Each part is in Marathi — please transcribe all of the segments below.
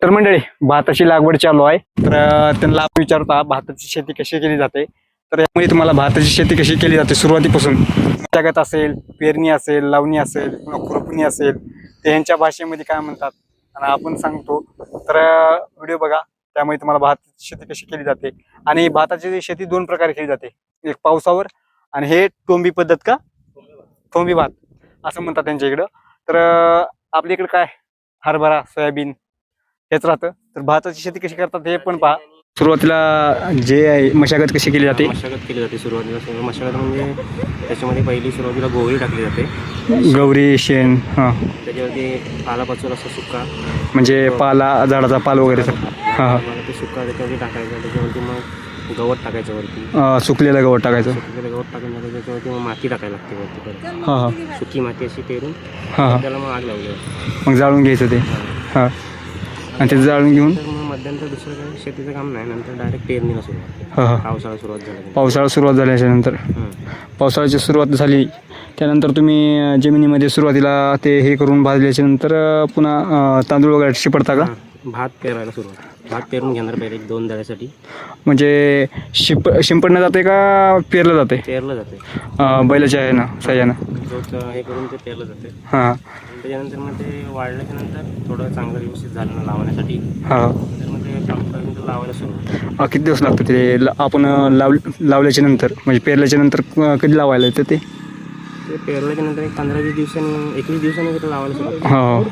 तर मंडळी भाताची लागवड चालू आहे. तर त्यांना विचारता भाताची शेती कशी केली जाते. तर यामुळे तुम्हाला भाताची शेती कशी केली जाते सुरुवातीपासून मशागत असेल, पेरणी असेल, लावणी असेल किंवा खुरपणी असेल ते यांच्या भाषेमध्ये काय म्हणतात आणि आपण सांगतो. तर व्हिडिओ बघा, त्यामुळे तुम्हाला भाताची शेती कशी केली जाते. आणि भाताची शेती दोन प्रकारे केली जाते, एक पावसावर आणि हे टोंबी पद्धत का टोंबी भात असं म्हणतात त्यांच्या इकडं. तर आपल्या इकडं काय हरभरा सोयाबीन हेच राहतं. तर भाताची शेती कशी करतात हे पण पहा. सुरुवातीला जे आहे मशागत कशी केली जाते. मशागत केली जाते सुरुवातीला. मशागत म्हणजे त्याच्यामध्ये पहिली सुरुवातीला गोवरी टाकली जाते, गौरी शेण. हां, त्याच्यावरती पालापाचोल असा सुका म्हणजे पाला झाडाचा पाल वगैरे. हां हां, ते सुका त्याच्यावरती टाकायचं. त्याच्यावरती मग गवत टाकायचं वरती, सुकलेलं गवत टाकायचं. सुकलेलं गवत टाकून झालं त्याच्यावरती मग माती टाकायला लागते वरती परत. हां हां सुकी माती अशी पेरून हां, त्याला मग आग लावली. मग जाळून घ्यायचं ते. हां, आणि ते जाळून घेऊन तर मग मध्यंतर दुसरं काही शेतीचं काम नाही. नंतर डायरेक्ट पेरणीला सुरुवात. हां हां, पावसाळा सुरुवात झाली. पावसाळा सुरुवात झाल्याच्यानंतर पावसाळ्याची सुरुवात झाली त्यानंतर तुम्ही जमिनीमध्ये सुरुवातीला ते हे करून भाजल्याच्या नंतर पुन्हा तांदूळ वगैरे शिपडता का. भात पेरायला सुरुवात. भात पेरून घेणार पहिले 1-2 दळ्यासाठी. म्हणजे शिंपडणं जाते का पेरलं जाते. पेरलं जाते बैलाच्या आहे ना साह्यानं. हे करून ते पेरलं जाते. हां, त्याच्यानंतर मग ते वाढल्याच्या नंतर थोडं चांगलं व्यवस्थित झालं ना लावण्यासाठी. हां, तर मग ते पावसाळ्यानंतर लावायला सुरू. किती दिवस लागतं ते आपण लावल्याच्या नंतर म्हणजे पेरल्याच्या नंतर कधी लावायला येतं ते. ते पेरल्याच्या नंतर एक 15-20 दिवसांनी 21 दिवसांनी ते लावायला सुरू. हो,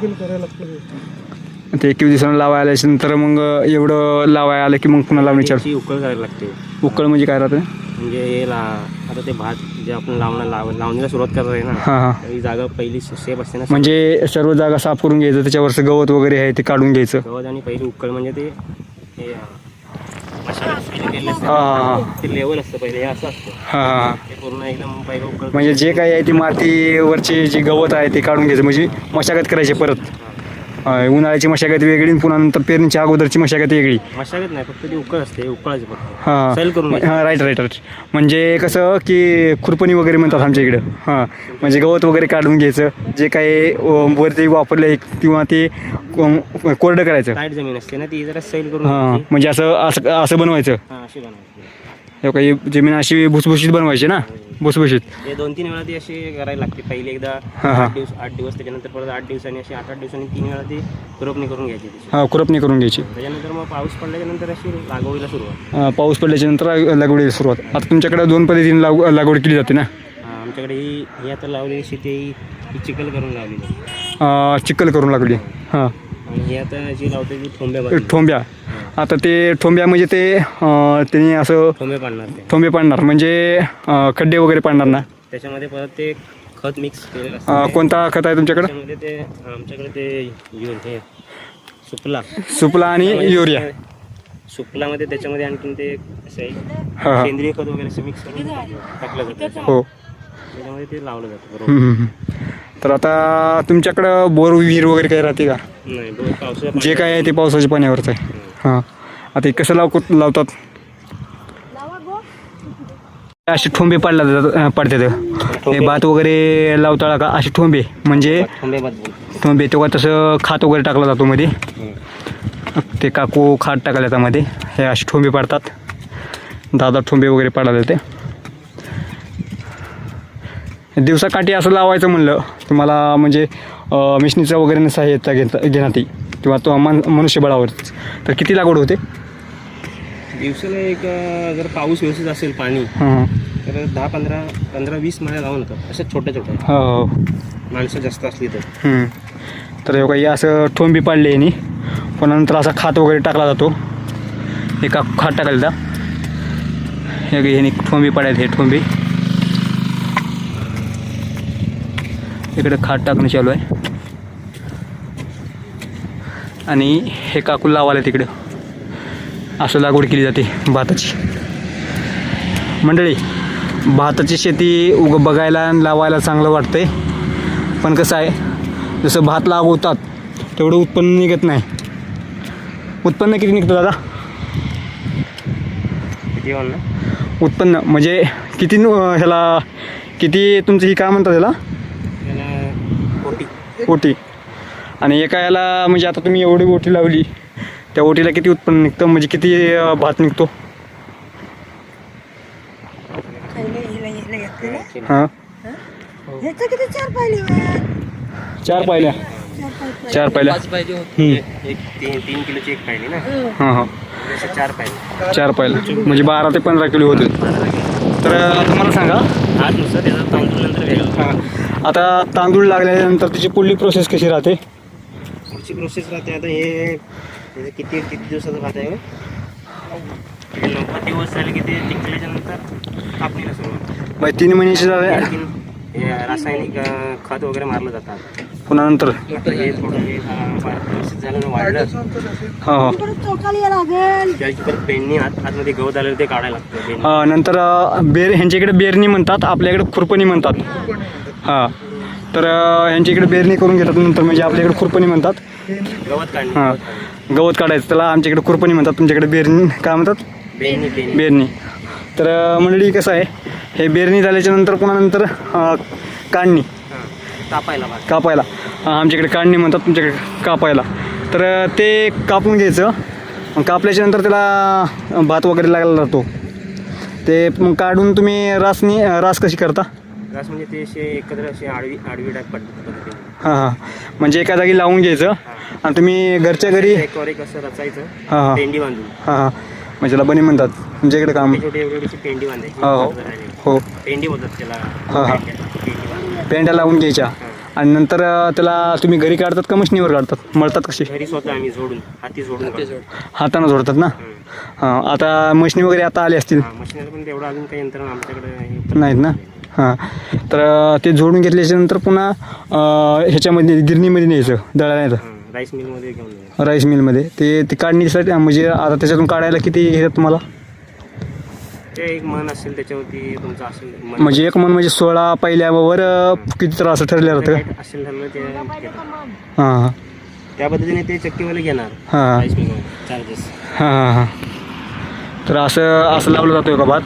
ते 21 दिवसांना लावायला आल्याच्या नंतर मग एवढं लावायला आलं की मग पुन्हा लावण्याची उकळ करायला लागते. उकळ म्हणजे काय राहतं. म्हणजे हे आता ते भात जे आपण लावणीला सुरुवात करत आहे ना. हां हां, ही जागा पहिली सेफ असते ना. म्हणजे सर्व जागा साफ करून घ्यायचं, त्याच्यावरचं गवत वगैरे आहे ते काढून घ्यायचं. गवत आणि पहिली उकळ म्हणजे ते हे हां हां, ते लेवल असतं पहिले, हे असं असतं. हां हां, ते पूर्ण एकदम पहिलं उकळ म्हणजे जे काही आहे ती मातीवरचे जे गवत आहे ते काढून घ्यायचं. म्हणजे मशागत करायची परत. उन्हाळ्याची मशागत वेगळी, पुन्हा नंतर पेरणीच्या अगोदरची मशागत वेगळी. मशागत नाही, फक्त ती उकळ असते, उकळायची फक्त. हां, सैल करून हां, राईट राईट राईट. म्हणजे कसं की खुरपणी वगैरे म्हणतात आमच्या इकडं. हां, म्हणजे गवत वगैरे काढून घ्यायचं, जे काही वरती वापरले किंवा ते कोरडं करायचं. टाईट जमीन असते ना ती, जरा सैल करून. हां, म्हणजे असं असं असं बनवायचं. हां, अशी बनवायची. काही जमीन अशी भुसभुशीत बनवायची ना, भुसभुशीत. ते 2-3 वेळा ती अशी करायला लागते. पहिले एकदा हां हां, 8 दिवस त्याच्यानंतर परत 8 दिवसांनी अशी 8-8 दिवसांनी 3 वेळा ती खुरपणी करून घ्यायची त्याची. हां, खुरपणी करून घ्यायची. त्याच्यानंतर मग पाऊस पडल्याच्या नंतर अशी लागवडीला सुरुवात. पाऊस पडल्याच्या नंतर लागवडीला सुरुवात. आता तुमच्याकडे 2 पद्धतीने लागवड केली जाते ना. आमच्याकडे ही आता लावलेली शेती ही चिखल करून लावलेली. चिखल करून लागली. हां, आणि ही आता जी लावते ती ठोंब्या. आता ते ठोंब्या म्हणजे ते त्यांनी असं ठोंबे पाडणार. ते ठोंबे पाडणार म्हणजे खड्डे वगैरे पाडणार ना. त्याच्यामध्ये परत ते खत मिक्स केलेलं असतं. कोणता खत आहे तुमच्याकडे. त्याच्यामध्ये ते आमच्याकडे ते हे सुपला आणि युरिया. सुपलामध्ये त्याच्यामध्ये आणखीन ते असं हां, सेंद्रिय खत वगैरे असं मिक्स करून टाकलं जातं. हो, त्याच्यामध्ये ते लावलं जातं बरोबर. तर आता तुमच्याकडं बोर विहीर वगैरे काही राहते का. नाही, पावसाच्या जे काय आहे ते पावसाच्या पाण्यावरच आहे. हां, आता हे कसं लावतात. असे ठोंबे पडतात. हे भात वगैरे लावता का असे ठोंबे म्हणजे ठोंबे. तेव्हा तसं खात वगैरे टाकला जातो मध्ये. ते काकू खात टाकल्या त्यामध्ये हे असे ठोंबे पाडतात. 10 ठोंबे वगैरे पाडायला ते दिवसाकाठी असं लावायचं म्हणलं तुम्हाला म्हणजे मिशनीचं वगैरे सहाय्यता घेण्यात किंवा तो मनुष्यबळावर. तर किती लागवड होते दिवसाला. एक जर पाऊस व्यवस्थित असेल पाणी तर 10-15-20 माळ्या लावून होतात अशा छोट्या छोट्या. हो, माणसं जास्त असली तर. तर हे काही असं ठोंबी पाडले यांनी. पण नंतर असा खात वगैरे टाकला जातो. एका खात टाकायला हे ह्यानी ठोंबी पाडायचं. हे ठोंबी इकडे खात टाकणं चालू आहे आणि हे काकू लावायला तिकडं. असं लागवड केली जाते भाताची. मंडळी, भाताची शेती बघायला आणि लावायला चांगलं वाटतंय, पण कसं आहे जसं भात लागवतात तेवढं उत्पन्न निघत नाही. उत्पन्न किती निघतं दादा. उत्पन्न म्हणजे किती ह्याला किती तुमचं ही काय म्हणतात ह्याला कोटी. कोटी. आणि एका याला म्हणजे आता तुम्ही एवढी ओटी लावली, त्या ओटीला किती उत्पन्न निघतं, म्हणजे किती भात निघतो? हां, 4 पायल्या. 4 पायल्या. एक 3 किलोची एक पाहिली ना. हां हां, अशा 4 पाहिली. 4 पायल्या म्हणजे 12 ते 15 किलो होते. तर तुम्हाला सांगा, आज नुसतं त्याचा तांदूळ नंतर वेगळं. आता तांदूळ लागल्यानंतर त्याची पुढली प्रोसेस कशी राहते? पुढची प्रोसेस राहते. आता हे किती दिवसाचं भात आहे? 90 दिवस झाले की ते टिकल्याच्या नंतर कापणीला सुरुवात. मग 3 महिन्याची झाले आणखीन हे रासायनिक खत वगैरे मारलं जातात. पुन्हा नंतर. आता हे थोडं हे व्यवस्थित झालं ना, वाढलं हां हां, त्याची परत पेंडणी आतमध्ये गवत आलेलं ते काढायला लागतं. हां, नंतर ह्यांच्याकडे बेरणी म्हणतात, आपल्याकडे खुरपणी म्हणतात. हां, तर ह्यांच्या इकडे बेरणी करून घेतात, नंतर म्हणजे आपल्याकडे खुरपणी म्हणतात. गवत काढणे. हां, गवत काढायचं त्याला आमच्याकडे खुरपणी म्हणतात, तुमच्याकडे बेरणी काय म्हणतात? पेंडणी. बेरणी. तर मंडळी कसं आहे, हे बेरणी झाल्याच्या नंतर पुन्हा नंतर काढणी, कापायला. आमच्याकडे काढणी म्हणतात, तुमच्याकडे कापायला. तर ते कापून घ्यायचं. मग कापल्याच्या नंतर त्याला भात वगैरे लागला जातो. ते मग काढून तुम्ही रास कशी करता? रास म्हणजे ते असे एकत्र असे आडवी टाईप पडतात. हां हां, म्हणजे एका जागी लावून घ्यायचं आणि तुम्ही घरच्या घरी एकवर एक असं रचायचं. हां हां, पेंडी बांधून. हां हां, म्हणजे त्याला बनी म्हणतात तुमच्याकडे काम. छोटी एवढी पेंडी बांधायची. हो हो, पेंडी बोलतात त्याला. हां हां, पेंडी बांधायची. पेंड्या लावून घ्यायच्या आणि नंतर त्याला तुम्ही घरी काढतात का मशीनीवर काढतात, मळतात कशी? घरी स्वतः आम्ही जोडून हातानं जोडतात ना. हां, आता मशिनी वगैरे आता आले असतील. मशीनला पण तेवढं अजून काही यंत्रणा आमच्याकडे नाहीत ना. हां, तर ते जोडून घेतल्याच्या नंतर पुन्हा ह्याच्यामध्ये गिरणीमध्ये न्यायचं, दळायचं. राईस मिलमध्ये घेऊन जायचं. राईस मिलमध्ये. ते काढणीसाठी म्हणजे आता त्याच्यातून काढायला किती घेतात तुम्हाला? ते एक मन असेल त्याच्यावरती तुमचं असेल. म्हणजे एक मन म्हणजे 16 पहिल्यावर किती तर असं ठरलेलं होतं का? असेल ठरलं ते हां हां, त्या पद्धतीने ते चक्कीवाले घेणार. हां राईस मिलमध्ये चार्जेस. हां हां हां, तर असं लावलं जातं का भात?